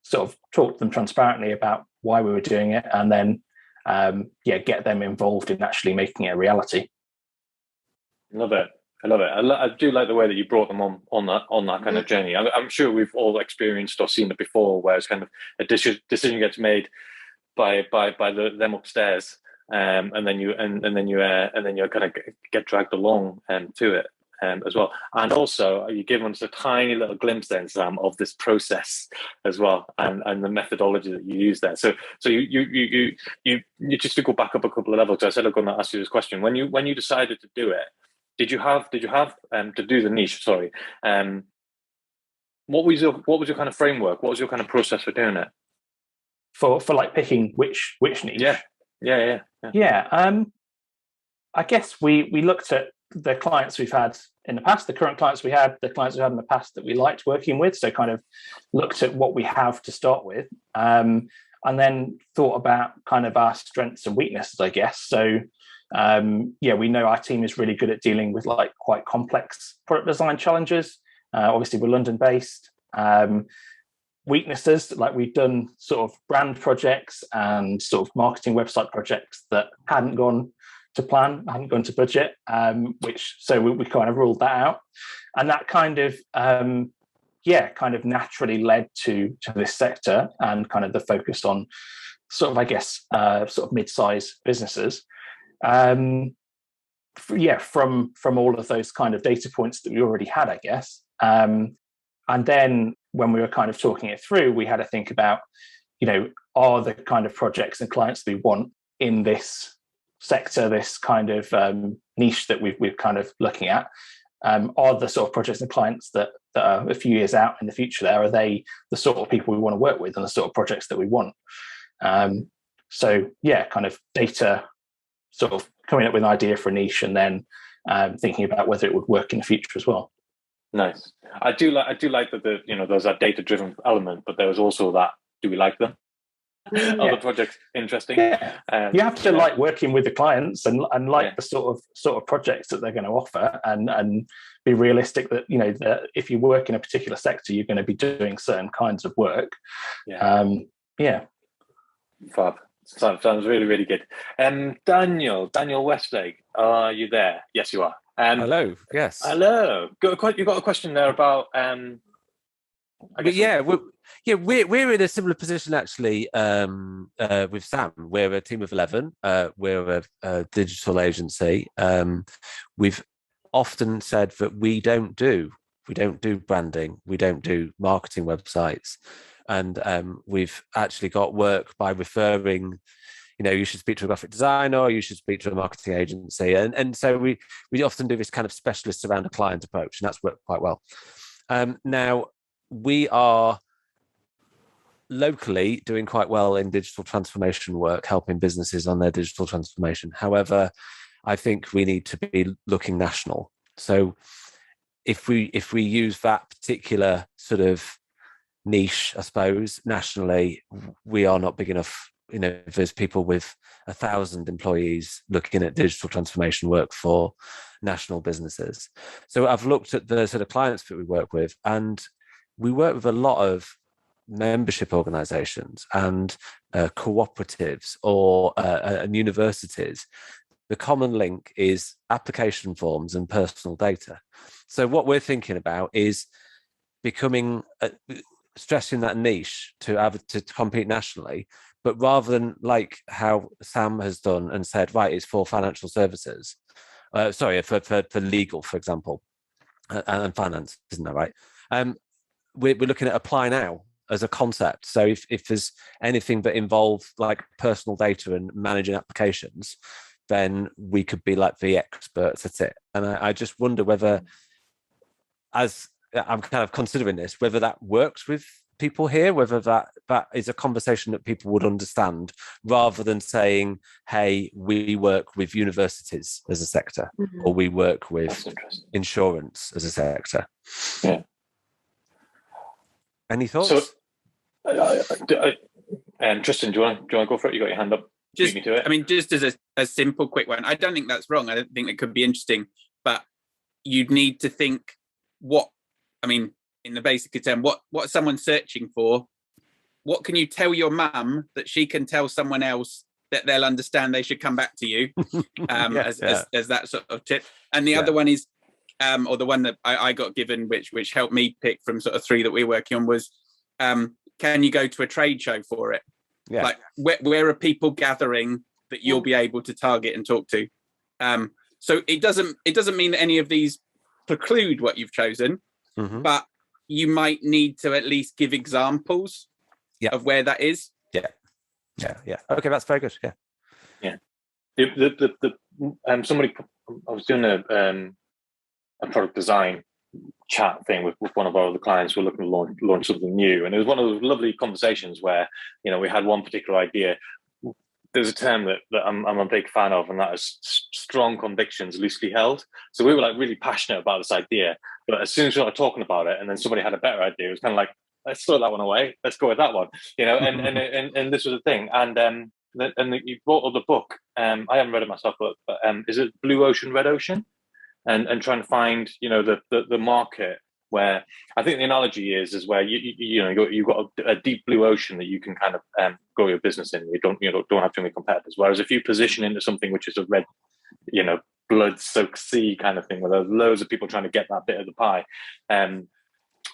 sort of talk to them transparently about why we were doing it, and then get them involved in actually making it a reality. Love it. I love it. I do like the way that you brought them on that kind of journey. I'm sure we've all experienced or seen it before, where it's kind of a decision gets made by them upstairs, and then you kind of get dragged along to it as well. And also, you give us a tiny little glimpse then, Sam, of this process as well, and the methodology that you use there. So you just to go back up a couple of levels. I said I'm going to ask you this question: when you decided to do it, did you have to do the niche? Sorry, what was your kind of framework? What was your kind of process for doing it? For like picking which niche? Yeah. I guess we looked at the clients we've had in the past, the current clients we had, the clients we had in the past that we liked working with. So kind of looked at what we have to start with, and then thought about kind of our strengths and weaknesses, I guess. So we know our team is really good at dealing with like quite complex product design challenges. Obviously, we're London based. Weaknesses, like we've done sort of brand projects and sort of marketing website projects that hadn't gone to plan, hadn't gone to budget, so we kind of ruled that out, and that kind of naturally led to this sector and kind of the focus on sort of, I guess, sort of mid-size businesses. From all of those kind of data points that we already had, I guess. And then when we were kind of talking it through, we had to think about, are the kind of projects and clients that we want in this sector, this kind of niche that we're kind of looking at, are the sort of projects and clients that are a few years out in the future there, are they the sort of people we want to work with and the sort of projects that we want? Kind of data, sort of coming up with an idea for a niche, and then thinking about whether it would work in the future as well. Nice. I do like that there's that data driven element, but there was also that, do we like them? Are the projects interesting? Yeah. You have to like working with the clients and like the sort of projects that they're going to offer, and be realistic that that if you work in a particular sector, you're going to be doing certain kinds of work. Fab. Sounds really, really good. Daniel Westlake, are you there? Yes, you are. Hello. Yes. Hello. You got a question there about? We're in a similar position actually with Sam. We're a team of 11. We're a digital agency. We've often said that we don't do branding. We don't do marketing websites. And we've actually got work by referring, you should speak to a graphic designer, or you should speak to a marketing agency. And so we often do this kind of specialist around a client approach, and that's worked quite well. Now, we are locally doing quite well in digital transformation work, helping businesses on their digital transformation. However, I think we need to be looking national. So if we use that particular sort of niche, I suppose, nationally, we are not big enough. There's people with 1,000 employees looking at digital transformation work for national businesses. So I've looked at the sort of clients that we work with, and we work with a lot of membership organizations and cooperatives or and universities. The common link is application forms and personal data. So what we're thinking about is, becoming stressing that niche to compete nationally, but rather than like how Sam has done and said, right, it's for financial services, for legal, for example, and finance, isn't that right? We're looking at apply now as a concept. So if there's anything that involves like personal data and managing applications, then we could be like the experts at it. And I just wonder whether, as I'm kind of considering this, whether that works with people here, whether that is a conversation that people would understand, rather than saying, hey, we work with universities as a sector, or we work with insurance as a sector. Yeah. Any thoughts? So, Tristan, do you want to go for it? You got your hand up. Just, me to it. I mean, just as a simple, quick one. I don't think that's wrong. I don't think it could be interesting, but you'd need to think in the basic term, what someone's searching for. What can you tell your mum that she can tell someone else that they'll understand they should come back to you, as that sort of tip. And the other one is, or the one that I got given, which helped me pick from sort of 3 that we're working on, was can you go to a trade show for it? Yeah. Like where are people gathering that you'll be able to target and talk to? So it doesn't mean that any of these preclude what you've chosen, but you might need to at least give examples of where that is. Yeah. Okay, that's very good. Yeah. Somebody, I was doing a product design chat thing with one of our other clients. We're looking to launch something new, and it was one of those lovely conversations where we had one particular idea. There's a term that I'm a big fan of, and that is strong convictions loosely held. So we were like really passionate about this idea, but as soon as we started talking about it, and then somebody had a better idea, it was kind of like, let's throw that one away. Let's go with that one, and this was the thing. And you brought up the book. I haven't read it myself, but is it Blue Ocean, Red Ocean? And trying to find, the market where, I think the analogy is where you've got a deep blue ocean that you can kind of grow your business in. You don't have too many competitors. Whereas if you position into something which is a red, blood-soaked sea kind of thing, where there's loads of people trying to get that bit of the pie.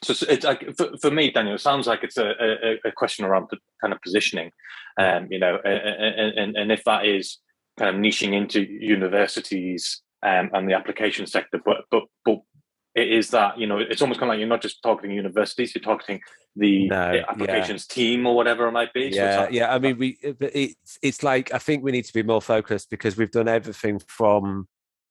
So it's like, for me, Daniel, it sounds like it's a question around kind of positioning, and if that is kind of niching into universities and the application sector, but it is that, it's almost kind of like you're not just targeting universities, you're targeting the applications team or whatever it might be. I mean, it's like, I think we need to be more focused, because we've done everything from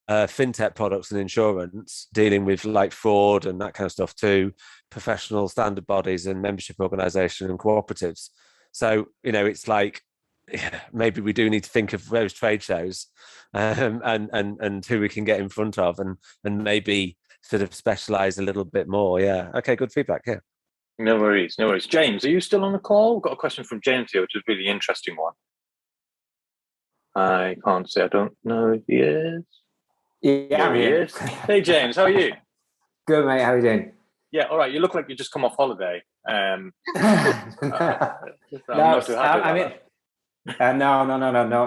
fintech products and insurance, dealing with like fraud and that kind of stuff, to professional standard bodies and membership organization and cooperatives. So, it's like, maybe we do need to think of those trade shows and who we can get in front of, and maybe sort of specialize a little bit more. Yeah. Okay, good feedback. Yeah. No worries. James, are you still on the call? We've got a question from James here, which is a really interesting one. I can't say I don't know if he is. Yeah, he is. Hey, James, how are you? Good, mate. How are you doing? Yeah, all right. You look like you just come off holiday. I'm on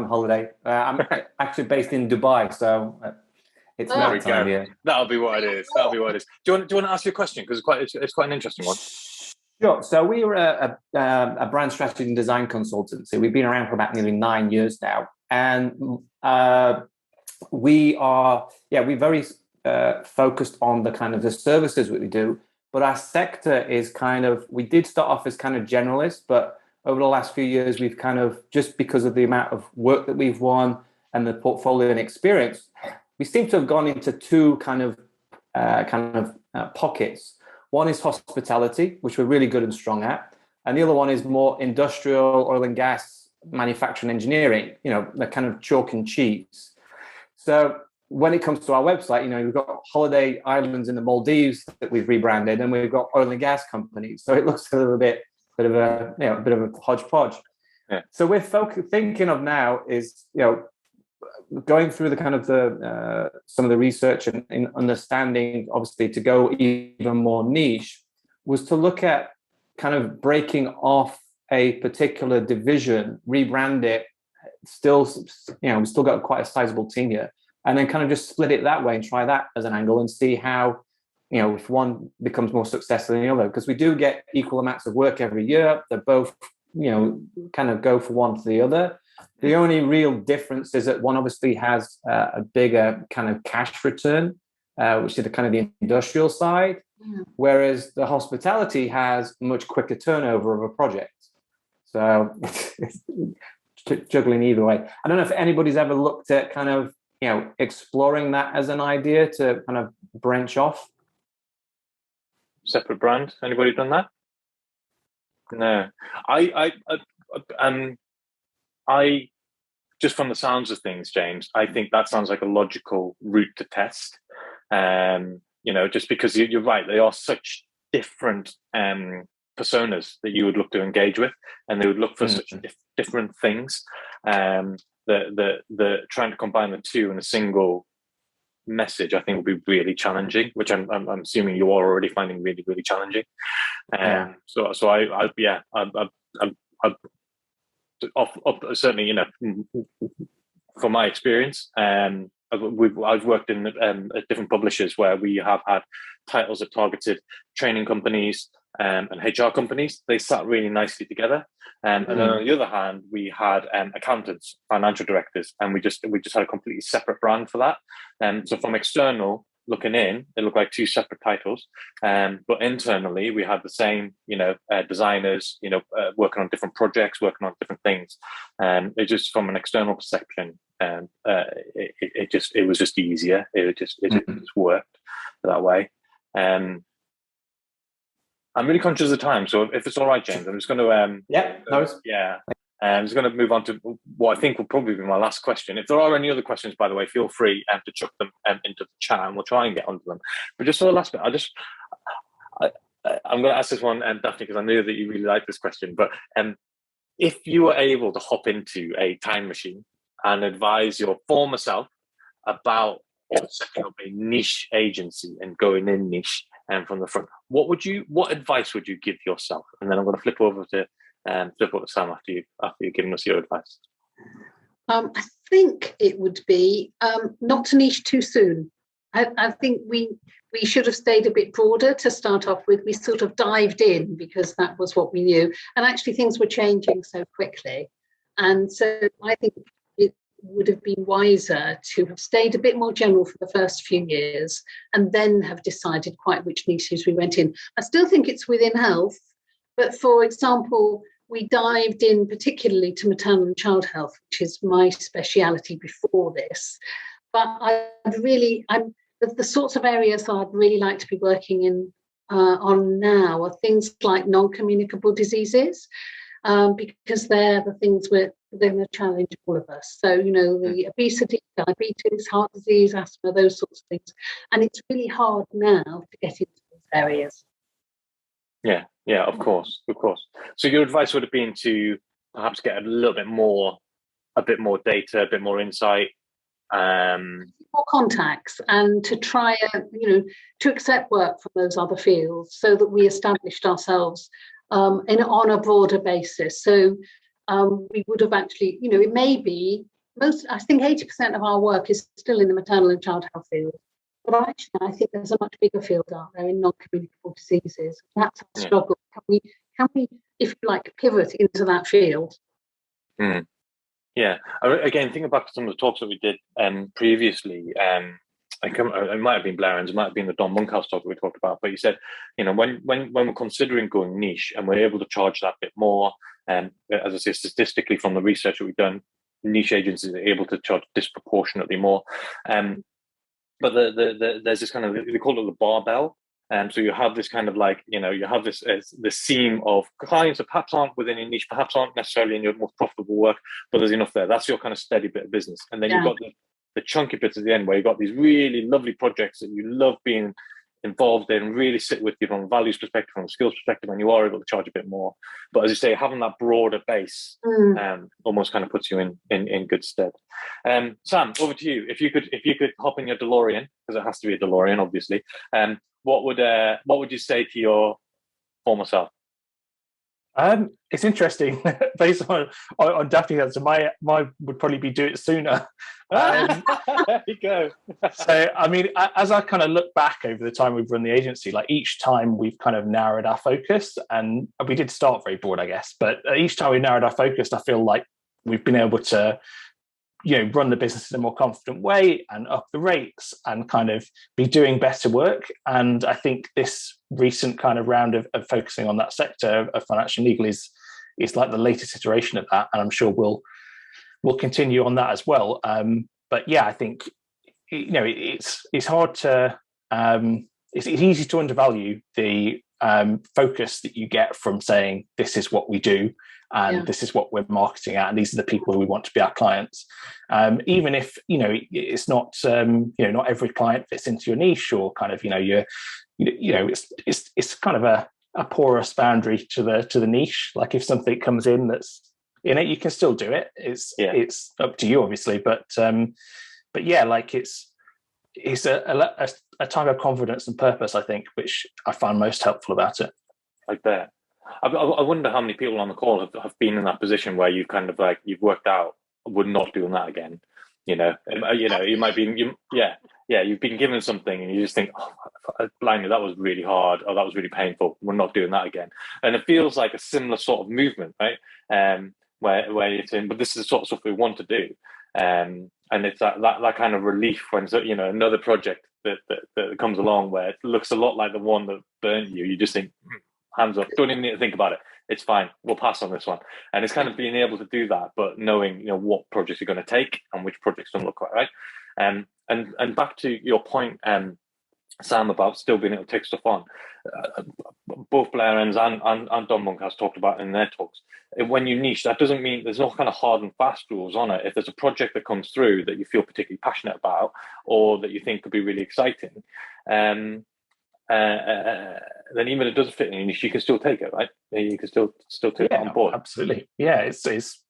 holiday. I'm actually based in Dubai, so it's not time yet. That'll be what it is. Do you want to ask you a question, because it's quite an interesting one? Sure. So we were a brand strategy and design consultancy. We've been around for about nearly 9 years now, and we're very focused on the kind of the services that we do. But our sector is we did start off as kind of generalist, but over the last few years, we've kind of, just because of the amount of work that we've won and the portfolio and experience, we seem to have gone into 2 pockets. One is hospitality, which we're really good and strong at. And the other one is more industrial, oil and gas, manufacturing, engineering, the kind of chalk and cheese. So when it comes to our website, we've got holiday islands in the Maldives that we've rebranded, and we've got oil and gas companies. So it looks a little bit of a hodgepodge. Yeah. So we're thinking of now is, going through the kind of some of the research and understanding, obviously, to go even more niche, was to look at kind of breaking off a particular division, rebrand it. We've still got quite a sizable team here, and then kind of just split it that way and try that as an angle and see how if one becomes more successful than the other, because we do get equal amounts of work every year. They're both, kind of go from one to the other. The only real difference is that one obviously has a bigger kind of cash return, which is the kind of the industrial side, whereas the hospitality has much quicker turnover of a project. So it's juggling either way. I don't know if anybody's ever looked at kind of, exploring that as an idea to kind of branch off. Separate brand. Anybody done that? No. I just from the sounds of things, James, I think that sounds like a logical route to test. Just because you're right, they are such different personas that you would look to engage with, and they would look for such different things. The trying to combine the two in a single message, I think, would be really challenging, which I'm assuming you are already finding really, really challenging. So certainly, from my experience, I've worked in different publishers where we have had titles that targeted training companies and HR companies. They sat really nicely together. And then on the other hand, we had accountants, financial directors, and we just had a completely separate brand for that. So from external looking in, they look like two separate titles. But internally, we had the same, designers, working on different projects, working on different things. It just from an external perception, it was just easier. It just worked that way. I'm really conscious of time, so if it's all right, James, I'm just going to I'm just going to move on to what I think will probably be my last question. If there are any other questions, by the way, feel free to chuck them into the chat, and we'll try and get onto them. But just for the last bit, I'm going to ask this one, Daphne, because I know that you really like this question. But if you were able to hop into a time machine and advise your former self about setting up a niche agency and going in niche and from the front, what advice would you give yourself? And then I'm going to flip over to Sam after you've given us your advice. I think it would be not to niche too soon. I think we should have stayed a bit broader to start off with. We sort of dived in because that was what we knew, and actually things were changing so quickly, and so I think it would have been wiser to have stayed a bit more general for the first few years and then have decided quite which niches we went in. I still think it's within health, but for example, we dived in particularly to maternal and child health, which is my speciality before this. But the sorts of areas that I'd really like to be working in on now are things like non-communicable diseases, because they're the things they're going to challenge all of us. So, the obesity, diabetes, heart disease, asthma, those sorts of things. And it's really hard now to get into those areas. Yeah, of course. So your advice would have been to perhaps get a bit more data, a bit more insight, more contacts, and to try to accept work from those other fields, so that we established ourselves on a broader basis. So we would have actually, it may be I think 80% of our work is still in the maternal and child health field. But actually, I think there's a much bigger field out there in non-communicable diseases. That's our struggle. Can we, if you like, pivot into that field? Yeah. Again, thinking back to some of the talks that we did previously, it might have been Blaren's, it might have been the Don Monkhouse talk that we talked about. But you said, when we're considering going niche and we're able to charge that bit more, as I say, statistically from the research that we've done, niche agencies are able to charge disproportionately more. But there's this kind of, they call it the barbell. So you have this kind of you have this seam of clients that perhaps aren't within your niche, perhaps aren't necessarily in your most profitable work, but there's enough there. That's your kind of steady bit of business. And then you've got the chunky bits at the end where you've got these really lovely projects that you love being involved in, really sit with you from a values perspective, from a skills perspective, and you are able to charge a bit more. But as you say, having that broader base almost kind of puts you in good stead. Sam, over to you. If you could hop in your Delorean, because it has to be a Delorean, obviously. What would you say to your former self? It's interesting based on Daphne's answer. My would probably be do it sooner. There you go. So, I mean, as I kind of look back over the time we've run the agency, like each time we've kind of narrowed our focus, and we did start very broad, I guess, but each time we narrowed our focus, I feel like we've been able to, run the business in a more confident way and up the rates and kind of be doing better work. And I think this recent kind of round of focusing on that sector of financial and legal is like the latest iteration of that. And I'm sure we'll continue on that as well. But yeah, I think, it's hard to, it's easy to undervalue the focus that you get from saying, this is what we do. And this is what we're marketing at, and these are the people who we want to be our clients. Even if it's not not every client fits into your niche, or kind of it's kind of a porous boundary to the niche. Like if something comes in that's in it, you can still do it. It's up to you, obviously, but yeah, like it's a type of confidence and purpose, I think, which I find most helpful about it. I bet. I wonder how many people on the call have been in that position where you kind of like you've worked out we're not doing that again. You might be you've been given something and you just think, oh, blindly, that was really hard, or that was really painful. We're not doing that again. And it feels like a similar sort of movement, right? Where you're saying, but this is the sort of stuff we want to do. And it's that kind of relief when another project that comes along where it looks a lot like the one that burnt you. You just think, hands up, don't even need to think about it. It's fine. We'll pass on this one. And it's kind of being able to do that, but knowing what projects you're going to take and which projects don't look quite right. And back to your point, Sam, about still being able to take stuff on. Both Blair Enns and Don Monk has talked about in their talks. When you niche, that doesn't mean there's no kind of hard and fast rules on it. If there's a project that comes through that you feel particularly passionate about, or that you think could be really exciting, then even if it doesn't fit in your niche, you can still take it, right? You can still take it on board. Absolutely, yeah. It's it's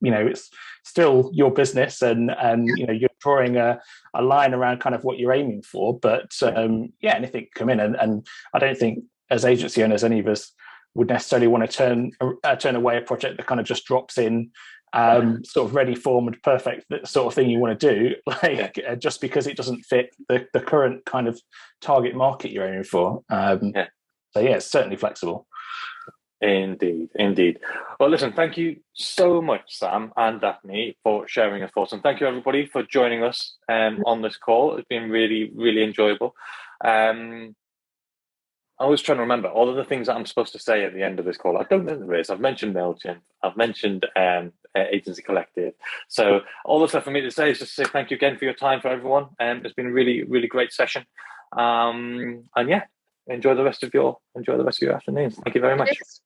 still your business, and you're drawing a line around kind of what you're aiming for. But anything come in, and I don't think as agency owners any of us would necessarily want to turn away a project that kind of just drops in. Sort of ready formed, perfect sort of thing you want to do, just because it doesn't fit the current kind of target market you're aiming for. So it's certainly flexible. Indeed. Well, listen, thank you so much, Sam and Daphne, for sharing your thoughts, and thank you everybody for joining us on this call. It's been really, really enjoyable. I was trying to remember all of the things that I'm supposed to say at the end of this call. I don't know there is. I've mentioned MailChimp. I've mentioned Agency Collective. So all that's left for me to say is just say thank you again for your time, for everyone. It's been a really, really great session. And enjoy the rest of your afternoon. Thank you very much. Yes.